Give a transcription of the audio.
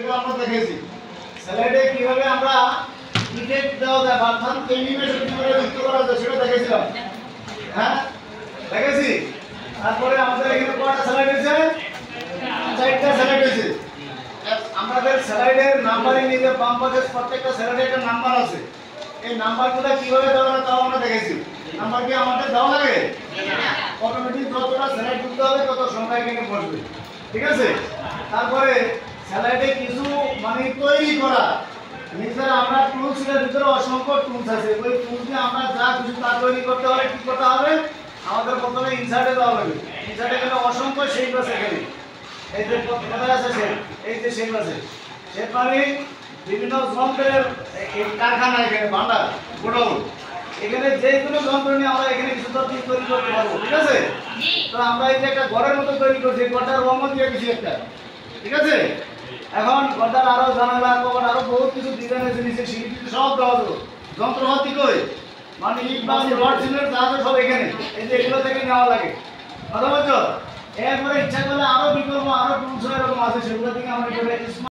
সেগুলো আমরা দেখেছি। স্যালাইডে কিভাবে আমরা ইফেক্ট দেওয়া যায়, অর্থাৎ অ্যানিমেশন কিভাবে যুক্ত করা যায় সেটা দেখেছিলাম। হ্যাঁ, দেখেছি। তারপরে আমাদের এখানে কয়টা স্যালাইড আছে? 4টা স্যালাইড আছে। আমাদের স্যালাইডের নাম্বারিং এই যে বাম পাশে প্রত্যেকটা স্যালাইডে একটা নাম্বার আছে। এই নাম্বারগুলো কিভাবে দেওয়া হয় তাও আমরা দেখেছি। নাম্বার কি আমাদের দেওয়া লাগে? না। অটোমেটিক যতটা স্যালাইড যুক্ত হবে তত সংখ্যা এখানে বসবে। ঠিক আছে? তারপরে স্যালাইডে কিছু মানে তৈরি করা নিজের আমরা টুলসের ভিতরে অসংখ্য টুলস আছে। ওই টুলস দিয়ে আমরা যা কিছু তা তৈরি করতে হলে কি করতে হবে? আমাদের প্রথমে ইনসার্টে দেওয়া হবে। ইনসার্টে গেলে অসংখ্য শেপ আছে এখানে। এই যে কোথায় আছে শেপ? এই যে শেপ আছে। শেপ মানে বিভিন্ন যন্ত্রের কারখানা, এখানে ভান্ডার, গোডাউন। এখানে যে কোনো যন্ত্র নিয়ে আমরা এখানে কিছু তৈরি করতে পারবো। ঠিক আছে? তো আমরা এই যে একটা ঘরের মতো তৈরি করছি, ঘরটার রঙ দিয়ে কিছু একটা। ঠিক আছে? এখন ঘরটার আরো জানালা, কবাট, আরো বহুত কিছু ডিজাইন আছে, নিচে সিঁড়ি সব দেওয়া যাবে। যন্ত্রপাতি কই মানে ইট বা রড সিমেন্ট যা আছে সব এখানে। এই যে এগুলো থেকে নেওয়া লাগে। কথা বলছো? এরপরে ইচ্ছা করলে আরো বিকল্প আরো টুলস এরকম আছে, সেগুলো থেকে আমরা